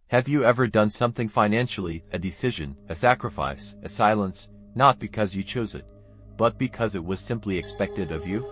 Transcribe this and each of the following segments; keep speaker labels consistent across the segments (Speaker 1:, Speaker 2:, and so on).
Speaker 1: Have you ever done something financially, a decision, a sacrifice, a silence, not because you chose it, but because it was simply expected of you?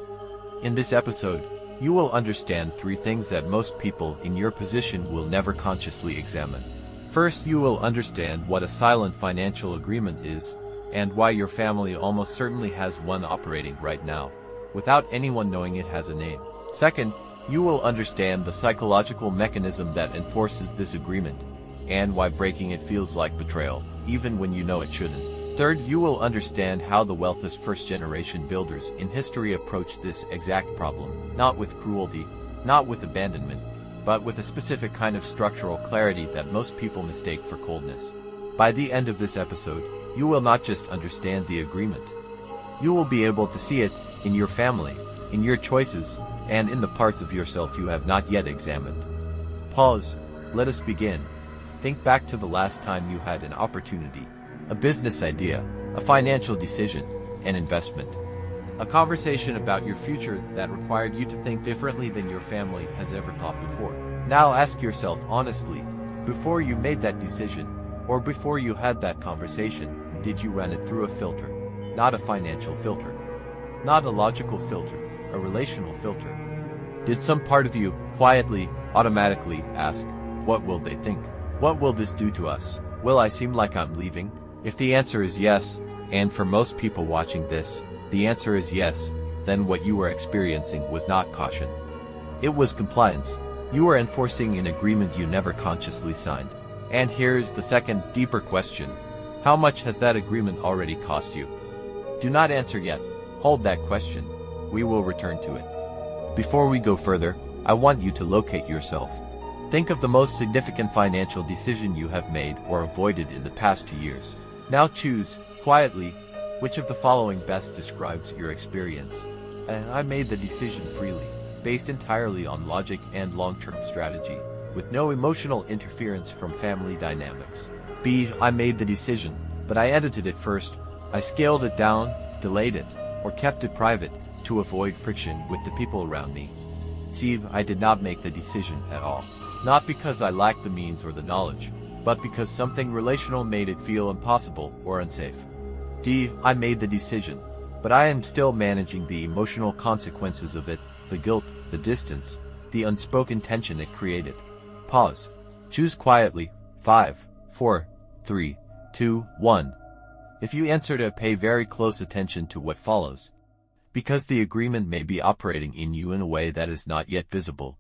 Speaker 1: In this episode, you will understand 3 things that most people in your position will never consciously examine. First, you will understand what a silent financial agreement is, and why your family almost certainly has one operating right now, without anyone knowing it has a name. Second, you will understand the psychological mechanism that enforces this agreement, and why breaking it feels like betrayal, even when you know it shouldn't. Third, you will understand how the wealthiest first-generation builders in history approached this exact problem, not with cruelty, not with abandonment, but with a specific kind of structural clarity that most people mistake for coldness. By the end of this episode, you will not just understand the agreement. You will be able to see it in your family, in your choices, and in the parts of yourself you have not yet examined. Pause. Let us begin. Think back to the last time you had an opportunity, a business idea, a financial decision, an investment, a conversation about your future that required you to think differently than your family has ever thought before. Now ask yourself honestly, before you made that decision, or before you had that conversation, did you run it through a filter? Not a financial filter, not a logical filter, a relational filter. Did some part of you, quietly, automatically, ask, what will they think? What will this do to us? Will I seem like I'm leaving? If the answer is yes, and for most people watching this, the answer is yes, then what you were experiencing was not caution. It was compliance. You were enforcing an agreement you never consciously signed. And here is the second, deeper question. How much has that agreement already cost you? Do not answer yet. Hold that question. We will return to it. Before we go further, I want you to locate yourself. Think of the most significant financial decision you have made or avoided in the past 2 years. Now choose, quietly, which of the following best describes your experience. I made the decision freely, based entirely on logic and long-term strategy, with no emotional interference from family dynamics. B. I made the decision, but I edited it first. I scaled it down, delayed it, or kept it private, to avoid friction with the people around me. C. I did not make the decision at all. Not because I lacked the means or the knowledge, but because something relational made it feel impossible or unsafe. D. I made the decision, but I am still managing the emotional consequences of it, the guilt, the distance, the unspoken tension it created. Pause. Choose quietly. 5, 4, 3, 2, 1. If you answered A, pay very close attention to what follows, because the agreement may be operating in you in a way that is not yet visible.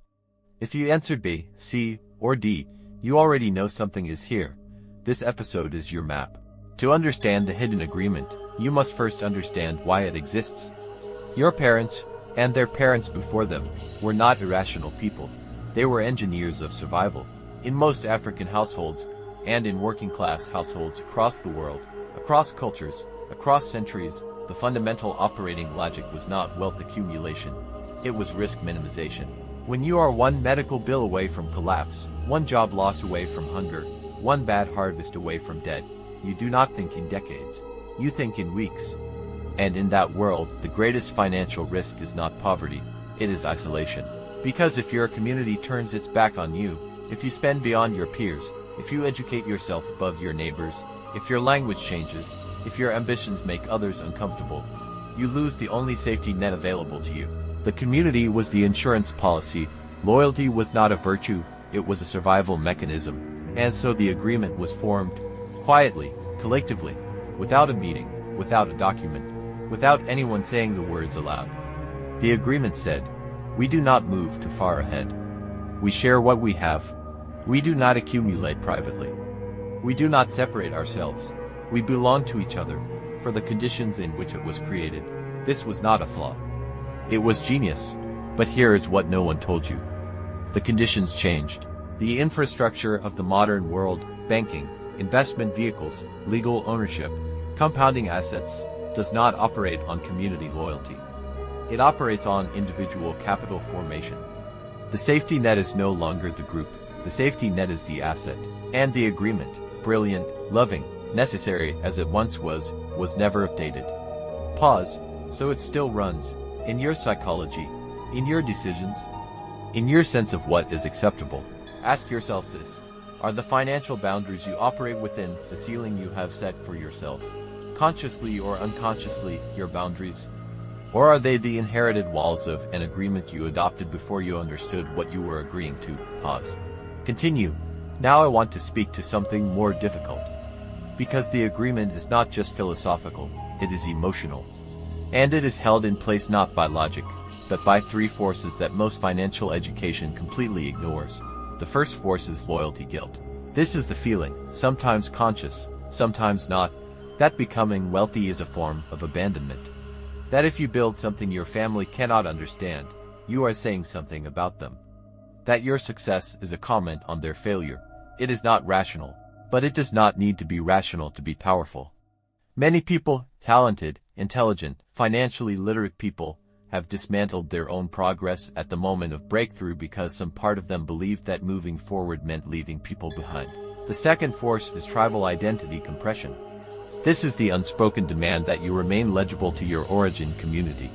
Speaker 1: If you answered B, C, or D, you already know something is here. This episode is your map. To understand the hidden agreement, you must first understand why it exists. Your parents, and their parents before them, were not irrational people. They were engineers of survival. In most African households, and in working-class households across the world, across cultures, across centuries, the fundamental operating logic was not wealth accumulation. It was risk minimization. When you are one medical bill away from collapse, one job loss away from hunger, one bad harvest away from debt, you do not think in decades. You think in weeks. And in that world, the greatest financial risk is not poverty, it is isolation. Because if your community turns its back on you, if you spend beyond your peers, if you educate yourself above your neighbors, if your language changes, if your ambitions make others uncomfortable, you lose the only safety net available to you. The community was the insurance policy. Loyalty was not a virtue, it was a survival mechanism. And so the agreement was formed, quietly, collectively, without a meeting, without a document, without anyone saying the words aloud. The agreement said, we do not move too far ahead. We share what we have. We do not accumulate privately. We do not separate ourselves. We belong to each other, for the conditions in which it was created. This was not a flaw. It was genius. But here is what no one told you. The conditions changed. The infrastructure of the modern world, banking, investment vehicles, legal ownership, compounding assets, does not operate on community loyalty. It operates on individual capital formation. The safety net is no longer the group. The safety net is the asset. And the agreement, brilliant, loving, necessary as it once was never updated. Pause. So it still runs. In your psychology, in your decisions, in your sense of what is acceptable. Ask yourself this. Are the financial boundaries you operate within the ceiling you have set for yourself? Consciously or unconsciously, your boundaries? Or are they the inherited walls of an agreement you adopted before you understood what you were agreeing to? Pause. Continue. Now I want to speak to something more difficult. Because the agreement is not just philosophical, it is emotional. And it is held in place not by logic, but by three forces that most financial education completely ignores. The first force is loyalty guilt. This is the feeling, sometimes conscious, sometimes not, that becoming wealthy is a form of abandonment. That if you build something your family cannot understand, you are saying something about them. That your success is a comment on their failure. It is not rational, but it does not need to be rational to be powerful. Many people, talented, intelligent, financially literate people, have dismantled their own progress at the moment of breakthrough because some part of them believed that moving forward meant leaving people behind. The second force is tribal identity compression. This is the unspoken demand that you remain legible to your origin community.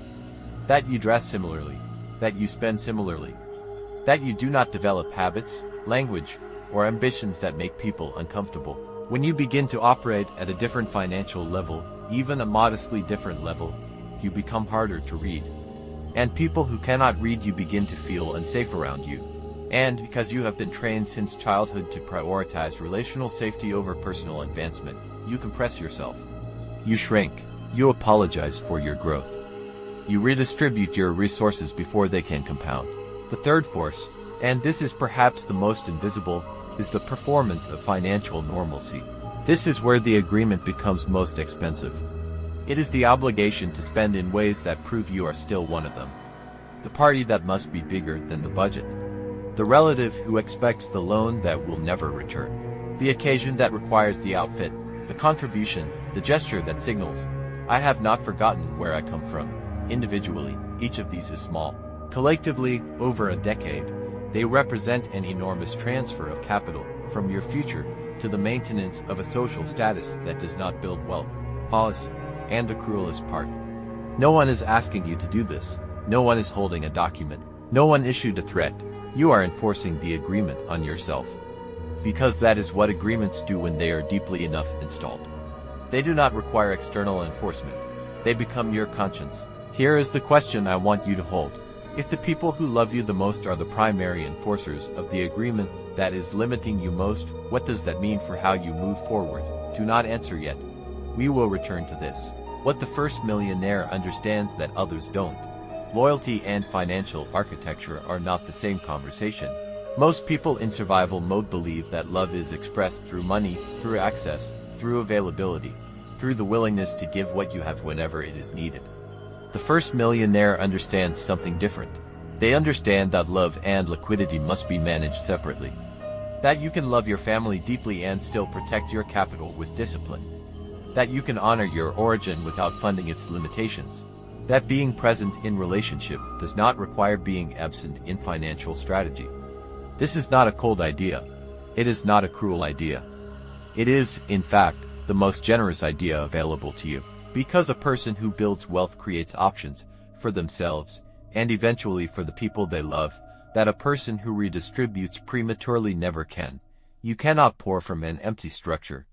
Speaker 1: That you dress similarly. That you spend similarly. That you do not develop habits, language, or ambitions that make people uncomfortable. When you begin to operate at a different financial level, even a modestly different level, you become harder to read. And people who cannot read you begin to feel unsafe around you. And because you have been trained since childhood to prioritize relational safety over personal advancement, you compress yourself. You shrink. You apologize for your growth. You redistribute your resources before they can compound. The third force, and this is perhaps the most invisible, is the performance of financial normalcy. This is where the agreement becomes most expensive. It is the obligation to spend in ways that prove you are still one of them. The party that must be bigger than the budget. The relative who expects the loan that will never return. The occasion that requires the outfit, the contribution, the gesture that signals, I have not forgotten where I come from. Individually, each of these is small. Collectively, over a decade, they represent an enormous transfer of capital from your future to the maintenance of a social status that does not build wealth. Pause. And the cruelest part. No one is asking you to do this. No one is holding a document. No one issued a threat. You are enforcing the agreement on yourself. Because that is what agreements do when they are deeply enough installed. They do not require external enforcement. They become your conscience. Here is the question I want you to hold. If the people who love you the most are the primary enforcers of the agreement that is limiting you most, what does that mean for how you move forward? Do not answer yet. We will return to this. What the first millionaire understands that others don't. Loyalty and financial architecture are not the same conversation. Most people in survival mode believe that love is expressed through money, through access, through availability, through the willingness to give what you have whenever it is needed. The first millionaire understands something different. They understand that love and liquidity must be managed separately. That you can love your family deeply and still protect your capital with discipline. That you can honor your origin without funding its limitations. That being present in relationship does not require being absent in financial strategy. This is not a cold idea. It is not a cruel idea. It is, in fact, the most generous idea available to you. Because a person who builds wealth creates options for themselves and eventually for the people they love, that a person who redistributes prematurely never can. You cannot pour from an empty structure.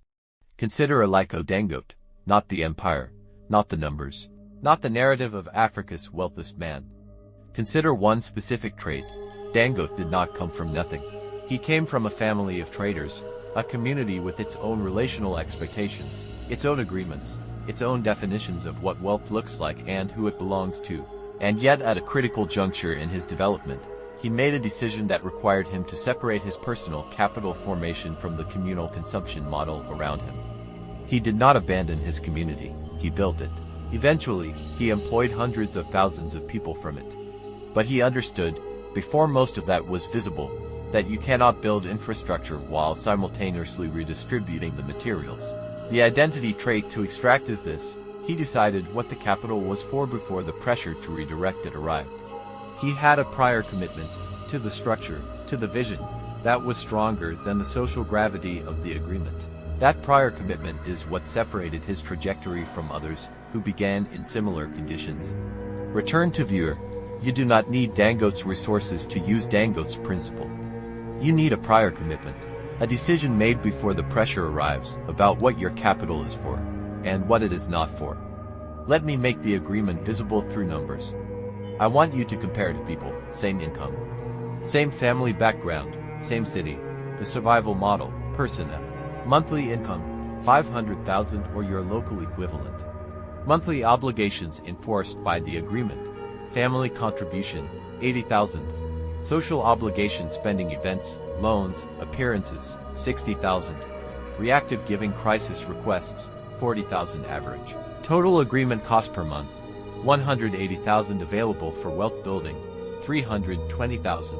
Speaker 1: Consider Aliko Dangote, not the empire, not the numbers, not the narrative of Africa's wealthiest man. Consider one specific trait. Dangote did not come from nothing. He came from a family of traders, a community with its own relational expectations, its own agreements, its own definitions of what wealth looks like and who it belongs to. And yet at a critical juncture in his development, he made a decision that required him to separate his personal capital formation from the communal consumption model around him. He did not abandon his community, he built it. Eventually, he employed hundreds of thousands of people from it. But he understood, before most of that was visible, that you cannot build infrastructure while simultaneously redistributing the materials. The identity trait to extract is this: he decided what the capital was for before the pressure to redirect it arrived. He had a prior commitment to the structure, to the vision, that was stronger than the social gravity of the agreement. That prior commitment is what separated his trajectory from others who began in similar conditions. Return to viewer. You do not need Dangote's resources to use Dangote's principle. You need a prior commitment. A decision made before the pressure arrives about what your capital is for and what it is not for. Let me make the agreement visible through numbers. I want you to compare to people, same income, same family background, same city, the survival model, person A. Monthly income, 500,000 or your local equivalent. Monthly obligations enforced by the agreement. Family contribution, 80,000. Social obligation spending events, loans, appearances, 60,000. Reactive giving crisis requests, 40,000 average. Total agreement cost per month, 180,000 available for wealth building, 320,000.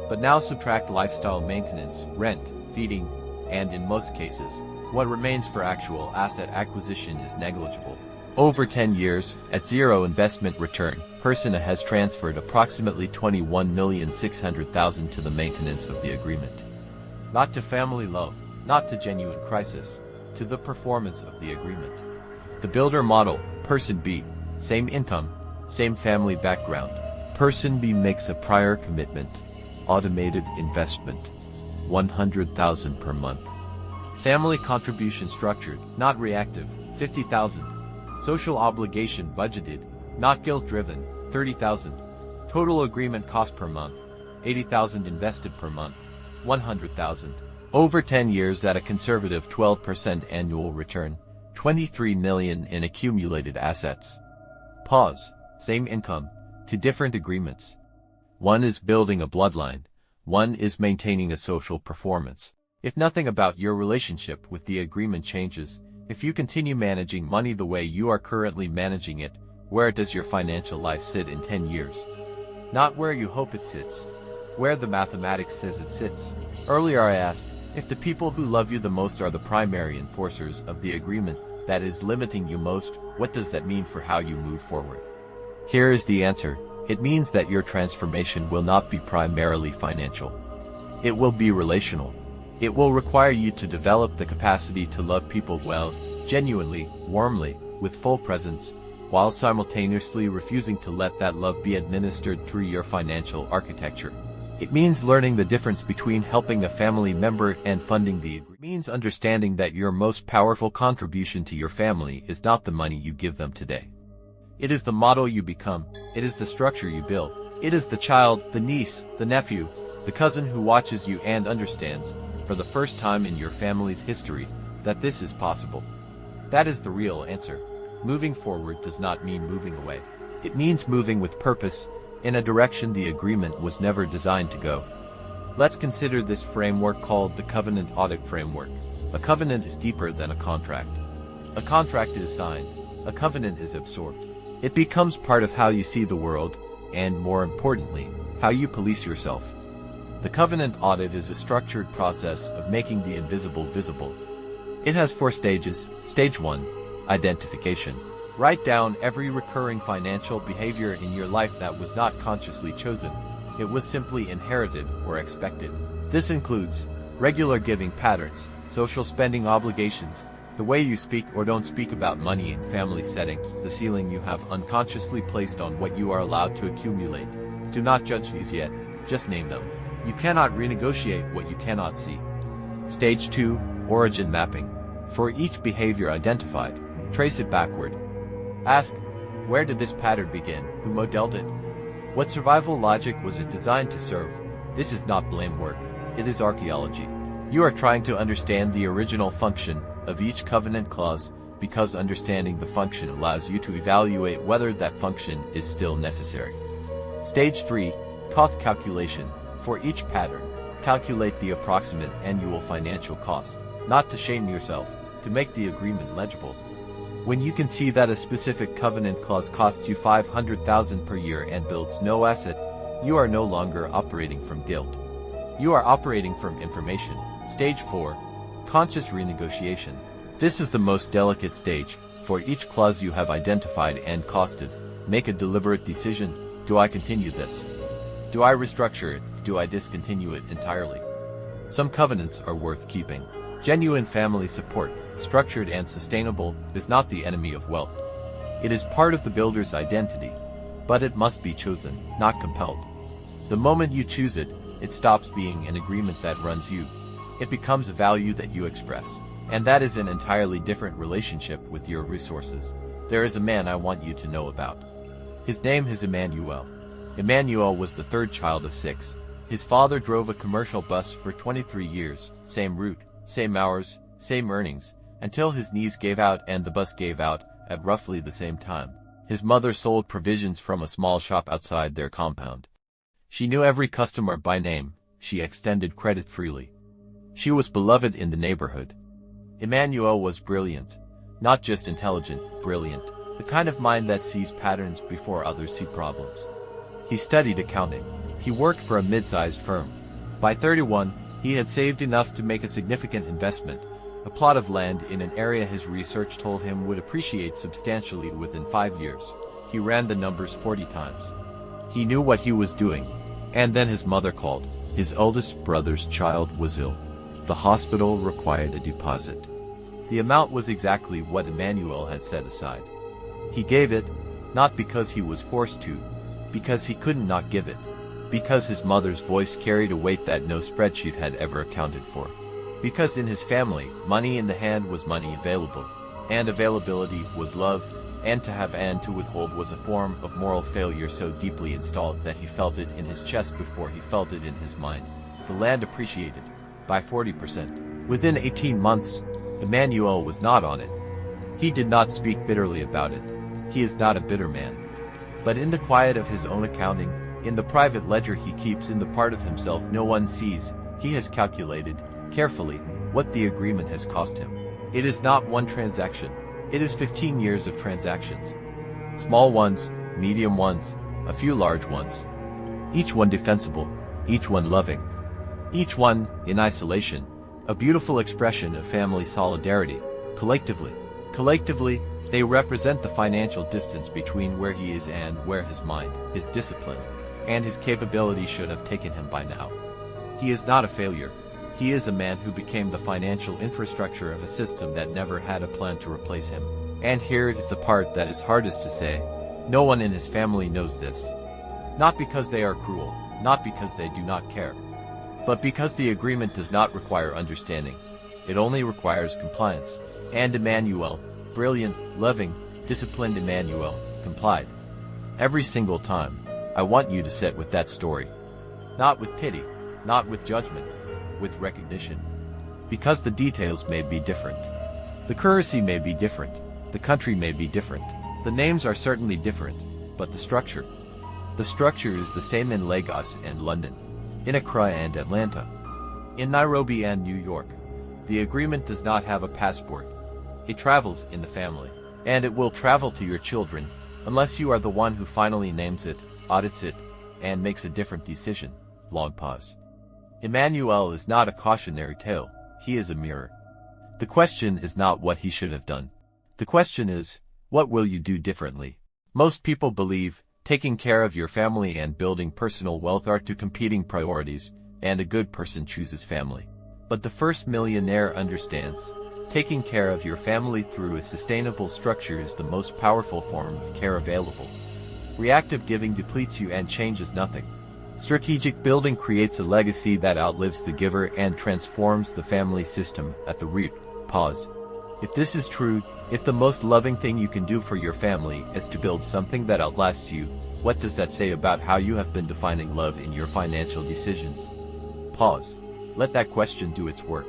Speaker 1: But now subtract lifestyle maintenance, rent, feeding, and in most cases, what remains for actual asset acquisition is negligible. Over 10 years, at zero investment return, person A has transferred approximately 21,600,000 to the maintenance of the agreement. Not to family love, not to genuine crisis, to the performance of the agreement. The builder model, person B, same income, same family background. Person B makes a prior commitment, automated investment, 100,000 per month. Family contribution structured, not reactive, 50,000. Social obligation budgeted, not guilt-driven, 30,000. Total agreement cost per month, 80,000 invested per month, 100,000. Over 10 years at a conservative 12% annual return, 23 million in accumulated assets. Pause. Same income, to different agreements. One is building a bloodline, one is maintaining a social performance. If nothing about your relationship with the agreement changes, if you continue managing money the way you are currently managing it, where does your financial life sit in 10 years? Not where you hope it sits, where the mathematics says it sits. Earlier I asked, if the people who love you the most are the primary enforcers of the agreement that is limiting you most, what does that mean for how you move forward? Here is the answer. It means that your transformation will not be primarily financial. It will be relational. It will require you to develop the capacity to love people well, genuinely, warmly, with full presence, while simultaneously refusing to let that love be administered through your financial architecture. It means learning the difference between helping a family member and funding the agreement. It means understanding that your most powerful contribution to your family is not the money you give them today. It is the model you become. It is the structure you build. It is the child, the niece, the nephew, the cousin who watches you and understands, for the first time in your family's history, that this is possible. That is the real answer. Moving forward does not mean moving away. It means moving with purpose, in a direction the agreement was never designed to go. Let's consider this framework called the covenant audit framework. A covenant is deeper than a contract. A contract is signed. A covenant is absorbed. It becomes part of how you see the world, and more importantly, how you police yourself. The covenant audit is a structured process of making the invisible visible. It has 4 stages. Stage 1, identification. Write down every recurring financial behavior in your life that was not consciously chosen. It was simply inherited or expected. This includes regular giving patterns, social spending obligations, the way you speak or don't speak about money in family settings, the ceiling you have unconsciously placed on what you are allowed to accumulate. Do not judge these yet, just name them. You cannot renegotiate what you cannot see. Stage 2, origin mapping. For each behavior identified, trace it backward. Ask, where did this pattern begin? Who modeled it? What survival logic was it designed to serve? This is not blame work, it is archaeology. You are trying to understand the original function of each covenant clause, because understanding the function allows you to evaluate whether that function is still necessary. Stage 3, cost calculation. For each pattern, calculate the approximate annual financial cost, not to shame yourself, to make the agreement legible. When you can see that a specific covenant clause costs you 500,000 per year and builds no asset, you are no longer operating from guilt. You are operating from information. Stage 4, conscious renegotiation. This is the most delicate stage. For each clause you have identified and costed, make a deliberate decision. Do I continue this? Do I restructure it? Do I discontinue it entirely? Some covenants are worth keeping. Genuine family support, structured and sustainable, is not the enemy of wealth. It is part of the builder's identity, but it must be chosen, not compelled. The moment you choose it, it stops being an agreement that runs you, It becomes a value that you express. And that is an entirely different relationship with your resources. There is a man I want you to know about. His name is Emmanuel. Emmanuel was the third child of 6. His father drove a commercial bus for 23 years, same route, same hours, same earnings, until his knees gave out and the bus gave out at roughly the same time. His mother sold provisions from a small shop outside their compound. She knew every customer by name. She extended credit freely. She was beloved in the neighborhood. Emmanuel was brilliant. Not just intelligent, brilliant. The kind of mind that sees patterns before others see problems. He studied accounting. He worked for a mid-sized firm. By 31, he had saved enough to make a significant investment, a plot of land in an area his research told him would appreciate substantially within 5 years. He ran the numbers 40 times. He knew what he was doing. And then his mother called. His eldest brother's child was ill. The hospital required a deposit. The amount was exactly what Emmanuel had set aside. He gave it, not because he was forced to, because he couldn't not give it, because his mother's voice carried a weight that no spreadsheet had ever accounted for. Because in his family, money in the hand was money available, and availability was love, and to have and to withhold was a form of moral failure so deeply installed that he felt it in his chest before he felt it in his mind. The land appreciated by 40%. Within 18 months, Emmanuel was not on it. He did not speak bitterly about it. He is not a bitter man. But in the quiet of his own accounting, in the private ledger he keeps in the part of himself no one sees, he has calculated, carefully, what the agreement has cost him. It is not one transaction. It is 15 years of transactions. Small ones, medium ones, a few large ones. Each one defensible, each one loving. Each one, in isolation, a beautiful expression of family solidarity. Collectively, they represent the financial distance between where he is and where his mind, his discipline, and his capability should have taken him by now. He is not a failure. He is a man who became the financial infrastructure of a system that never had a plan to replace him. And here is the part that is hardest to say. No one in his family knows this. Not because they are cruel, not because they do not care, but because the agreement does not require understanding. It only requires compliance. And Emmanuel, brilliant, loving, disciplined Emmanuel, complied. Every single time. I want you to sit with that story. Not with pity, not with judgment, with recognition. Because the details may be different. The currency may be different. The country may be different. The names are certainly different, but the structure is the same in Lagos and London, in Accra and Atlanta, in Nairobi and New York. The agreement does not have a passport. It travels in the family, and it will travel to your children, unless you are the one who finally names it, audits it, and makes a different decision. Long pause. Emmanuel is not a cautionary tale. He is a mirror. The question is not what he should have done. The question is, what will you do differently? Most people believe taking care of your family and building personal wealth are two competing priorities, and a good person chooses family. But the first millionaire understands, taking care of your family through a sustainable structure is the most powerful form of care available. Reactive giving depletes you and changes nothing. Strategic building creates a legacy that outlives the giver and transforms the family system at the root. Pause. If this is true, if the most loving thing you can do for your family is to build something that outlasts you, what does that say about how you have been defining love in your financial decisions? Pause. Let that question do its work.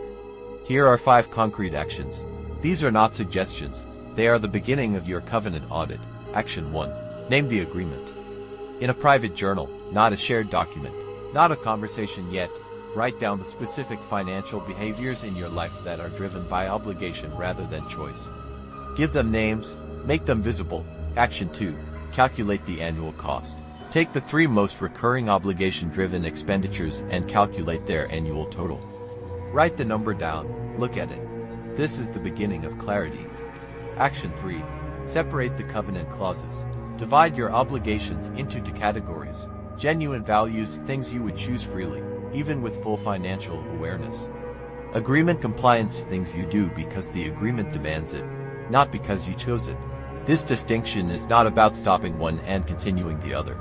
Speaker 1: Here are 5 concrete actions. These are not suggestions. They are the beginning of your covenant audit. Action 1. Name the agreement. In a private journal, not a shared document, not a conversation yet, write down the specific financial behaviors in your life that are driven by obligation rather than choice. Give them names, make them visible. Action 2. Calculate the annual cost. Take the 3 most recurring obligation-driven expenditures and calculate their annual total. Write the number down, look at it. This is the beginning of clarity. Action 3. Separate the covenant clauses. Divide your obligations into 2 categories. Genuine values, things you would choose freely, even with full financial awareness. Agreement compliance, things you do because the agreement demands it, not because you chose it. This distinction is not about stopping one and continuing the other.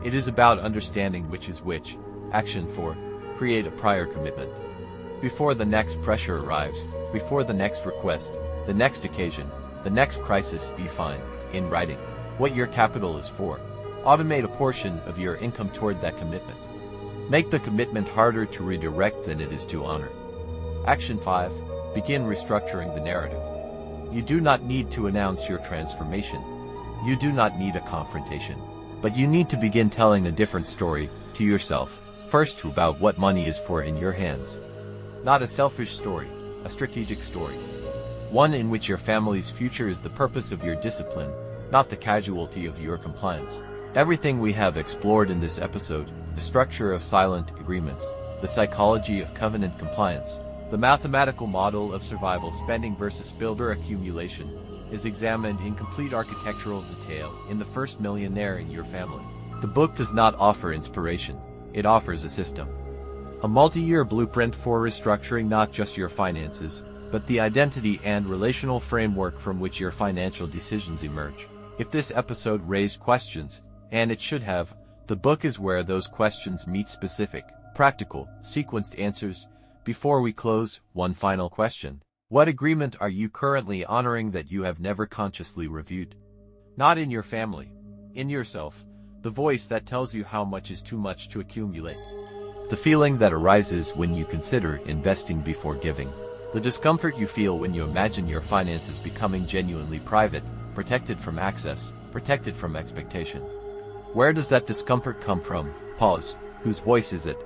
Speaker 1: It is about understanding which is which. Action 4. Create a prior commitment. Before the next pressure arrives, before the next request, the next occasion, the next crisis, define, in writing, what your capital is for. Automate a portion of your income toward that commitment. Make the commitment harder to redirect than it is to honor. Action 5. Begin restructuring the narrative. You do not need to announce your transformation. You do not need a confrontation. But you need to begin telling a different story to yourself, first about what money is for in your hands. Not a selfish story, a strategic story. One in which your family's future is the purpose of your discipline, not the casualty of your compliance. Everything we have explored in this episode, the structure of silent agreements, the psychology of covenant compliance, the mathematical model of survival spending versus builder accumulation, is examined in complete architectural detail in The First Millionaire in Your Family. The book does not offer inspiration, it offers a system. A multi-year blueprint for restructuring not just your finances, but the identity and relational framework from which your financial decisions emerge. If this episode raised questions, and it should have, the book is where those questions meet specific, practical, sequenced answers. Before we close, one final question. What agreement are you currently honoring that you have never consciously reviewed? Not in your family, in yourself, the voice that tells you how much is too much to accumulate. The feeling that arises when you consider investing before giving. The discomfort you feel when you imagine your finances becoming genuinely private, protected from access, protected from expectation. Where does that discomfort come from? Pause. Whose voice is it?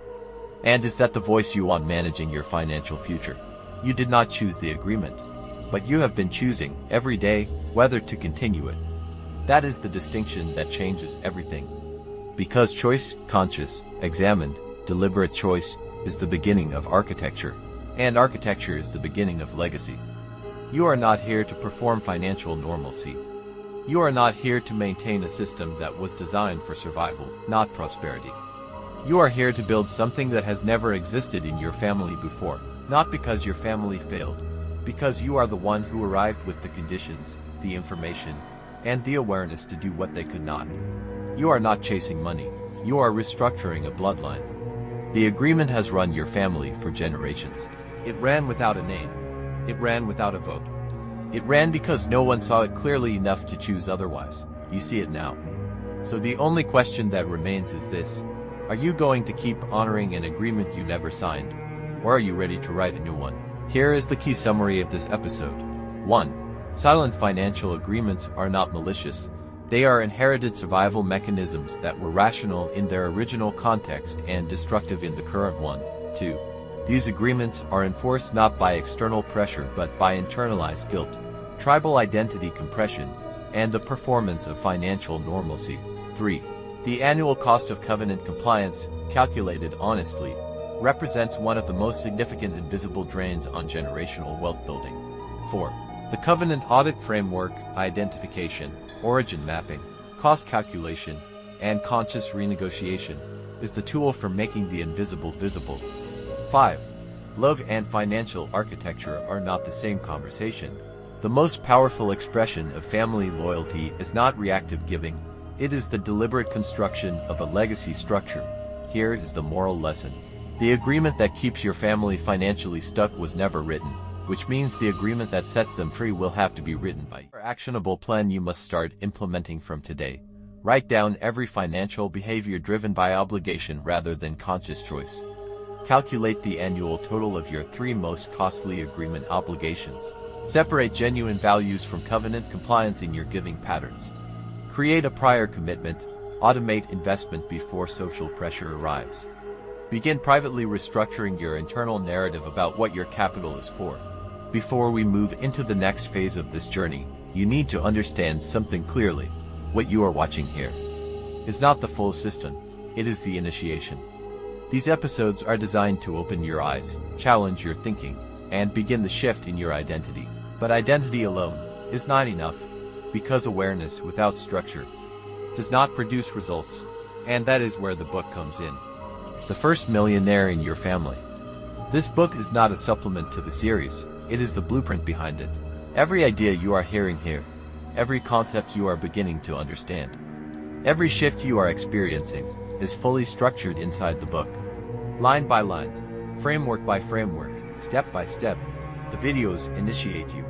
Speaker 1: And is that the voice you want managing your financial future? You did not choose the agreement, but you have been choosing, every day, whether to continue it. That is the distinction that changes everything. Because choice, conscious, examined, deliberate choice, is the beginning of architecture, and architecture is the beginning of legacy. You are not here to perform financial normalcy. You are not here to maintain a system that was designed for survival, not prosperity. You are here to build something that has never existed in your family before, not because your family failed, because you are the one who arrived with the conditions, the information, and the awareness to do what they could not. You are not chasing money, you are restructuring a bloodline. The agreement has run your family for generations. It ran without a name. It ran without a vote. It ran because no one saw it clearly enough to choose otherwise. You see it now. So the only question that remains is this. Are you going to keep honoring an agreement you never signed? Or are you ready to write a new one? Here is the key summary of this episode. 1. Silent financial agreements are not malicious. They are inherited survival mechanisms that were rational in their original context and destructive in the current one. 2. These agreements are enforced not by external pressure but by internalized guilt, tribal identity compression, and the performance of financial normalcy. 3. The annual cost of covenant compliance, calculated honestly, represents one of the most significant invisible drains on generational wealth building. 4. The covenant audit framework, identification, origin mapping, cost calculation, and conscious renegotiation, is the tool for making the invisible visible. 5. Love and financial architecture are not the same conversation. The most powerful expression of family loyalty is not reactive giving, it is the deliberate construction of a legacy structure. Here is the moral lesson. The agreement that keeps your family financially stuck was never written, which means the agreement that sets them free will have to be written by you. An actionable plan you must start implementing from today. Write down every financial behavior driven by obligation rather than conscious choice. Calculate the annual total of your 3 most costly agreement obligations. Separate genuine values from covenant compliance in your giving patterns. Create a prior commitment. Automate investment before social pressure arrives. Begin privately restructuring your internal narrative about what your capital is for. Before we move into the next phase of this journey, you need to understand something clearly. What you are watching here is not the full system, it is the initiation. These episodes are designed to open your eyes, challenge your thinking, and begin the shift in your identity. But identity alone is not enough, because awareness without structure does not produce results, and that is where the book comes in. The First Millionaire in Your Family. This book is not a supplement to the series, it is the blueprint behind it. Every idea you are hearing here, every concept you are beginning to understand, every shift you are experiencing, is fully structured inside the book. Line by line, framework by framework, Step by step, the videos initiate you.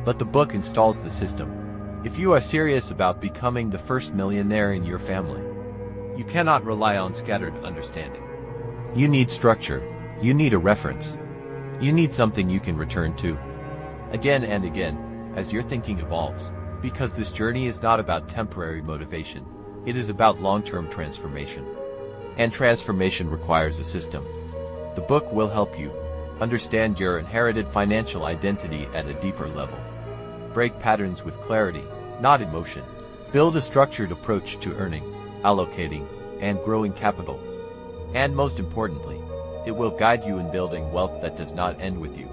Speaker 1: But the book installs the system. If you are serious about becoming the first millionaire in your family, you cannot rely on scattered understanding. You need structure. You need a reference. You need something you can return to again and again as your thinking evolves. Because this journey is not about temporary motivation. It is about long-term transformation. And transformation requires a system. The book will help you understand your inherited financial identity at a deeper level. Break patterns with clarity, not emotion. Build a structured approach to earning, allocating, and growing capital. And most importantly, it will guide you in building wealth that does not end with you,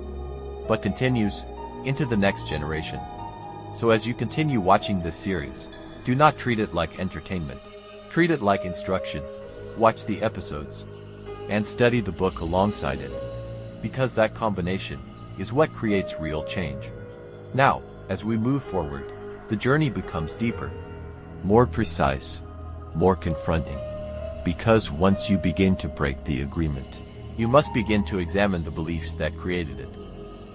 Speaker 1: but continues into the next generation. So as you continue watching this series, do not treat it like entertainment. Treat it like instruction. Watch the episodes and study the book alongside it, because that combination is what creates real change. Now, as we move forward, the journey becomes deeper, more precise, more confronting. Because once you begin to break the agreement, you must begin to examine the beliefs that created it.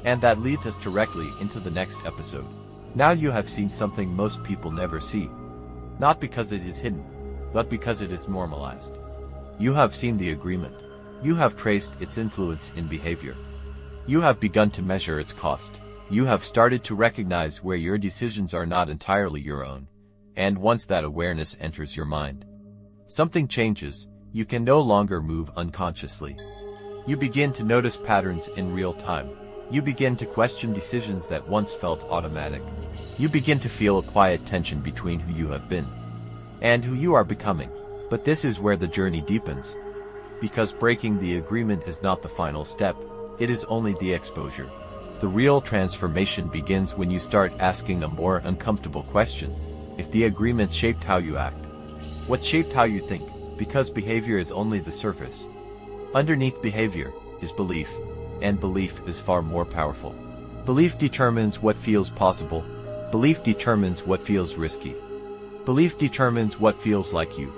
Speaker 1: And that leads us directly into the next episode. Now you have seen something most people never see. Not because it is hidden, but because it is normalized. You have seen the agreement. You have traced its influence in behavior. You have begun to measure its cost. You have started to recognize where your decisions are not entirely your own. And once that awareness enters your mind, something changes. You can no longer move unconsciously. You begin to notice patterns in real time. You begin to question decisions that once felt automatic. You begin to feel a quiet tension between who you have been and who you are becoming. But this is where the journey deepens. Because breaking the agreement is not the final step, it is only the exposure. The real transformation begins when you start asking a more uncomfortable question. If the agreement shaped how you act, what shaped how you think? Because behavior is only the surface. Underneath behavior is belief, and belief is far more powerful. Belief determines what feels possible. Belief determines what feels risky. Belief determines what feels like you,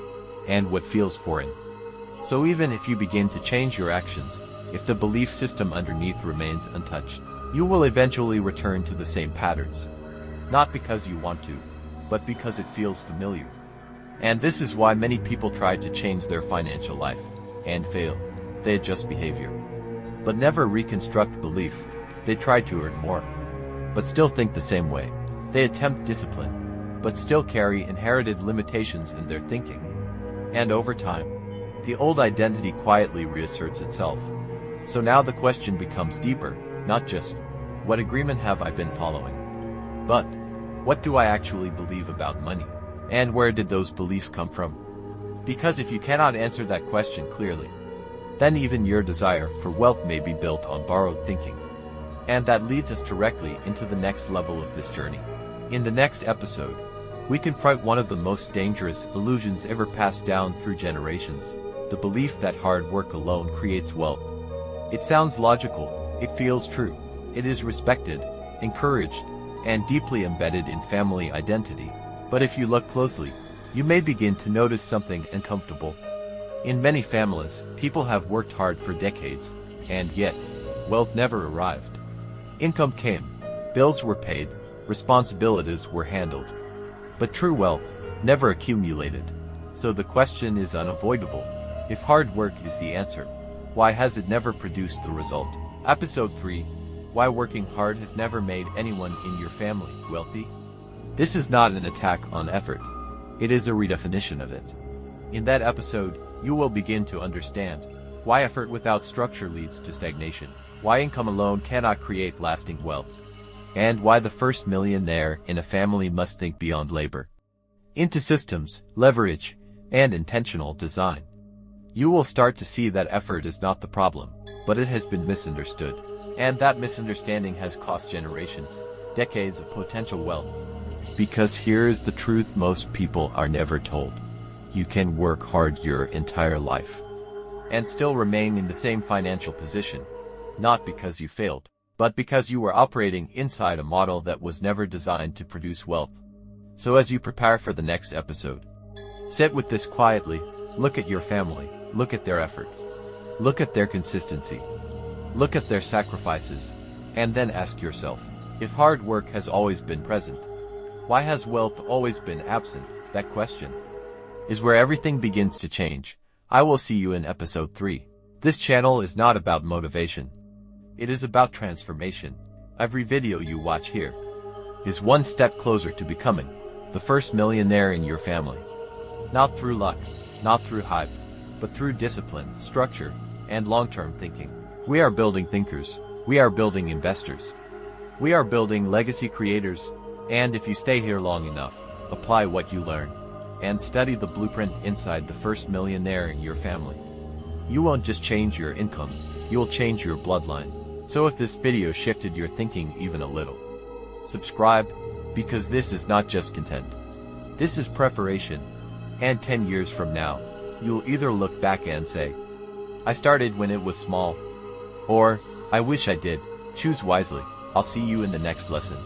Speaker 1: and what feels foreign. So even if you begin to change your actions, if the belief system underneath remains untouched, you will eventually return to the same patterns. Not because you want to, but because it feels familiar. And this is why many people try to change their financial life, and fail. They adjust behavior, but never reconstruct belief. They try to earn more, but still think the same way. They attempt discipline, but still carry inherited limitations in their thinking. And over time, the old identity quietly reasserts itself. So now the question becomes deeper, not just, what agreement have I been following? But, what do I actually believe about money? And where did those beliefs come from? Because if you cannot answer that question clearly, then even your desire for wealth may be built on borrowed thinking. And that leads us directly into the next level of this journey. In the next episode, we confront one of the most dangerous illusions ever passed down through generations, the belief that hard work alone creates wealth. It sounds logical, it feels true, it is respected, encouraged, and deeply embedded in family identity. But if you look closely, you may begin to notice something uncomfortable. In many families, people have worked hard for decades, and yet, wealth never arrived. Income came, bills were paid, responsibilities were handled. But true wealth never accumulated. So the question is unavoidable. If hard work is the answer, why has it never produced the result? Episode 3. Why working hard has never made anyone in your family wealthy? This is not an attack on effort. It is a redefinition of it. In that episode, you will begin to understand why effort without structure leads to stagnation, why income alone cannot create lasting wealth, and why the first millionaire in a family must think beyond labor into systems, leverage, and intentional design. You will start to see that effort is not the problem, but it has been misunderstood. And that misunderstanding has cost generations, decades of potential wealth. Because here is the truth most people are never told. You can work hard your entire life and still remain in the same financial position, not because you failed, but because you were operating inside a model that was never designed to produce wealth. So as you prepare for the next episode, sit with this quietly, look at your family, look at their effort, look at their consistency, Look at their sacrifices, and then ask yourself, if hard work has always been present, why has wealth always been absent? That question is where everything begins to change. I will see you in episode 3. This channel is not about motivation. It is about transformation. Every video you watch here is one step closer to becoming the first millionaire in your family. Not through luck, not through hype, but through discipline, structure, and long-term thinking. We are building thinkers. We are building investors. We are building legacy creators. And if you stay here long enough, apply what you learn, and study the blueprint inside the first millionaire in your family, you won't just change your income, you will change your bloodline. So if this video shifted your thinking even a little, subscribe, because this is not just content. This is preparation, and 10 years from now, you'll either look back and say, I started when it was small, or, I wish I did. Choose wisely. I'll see you in the next lesson.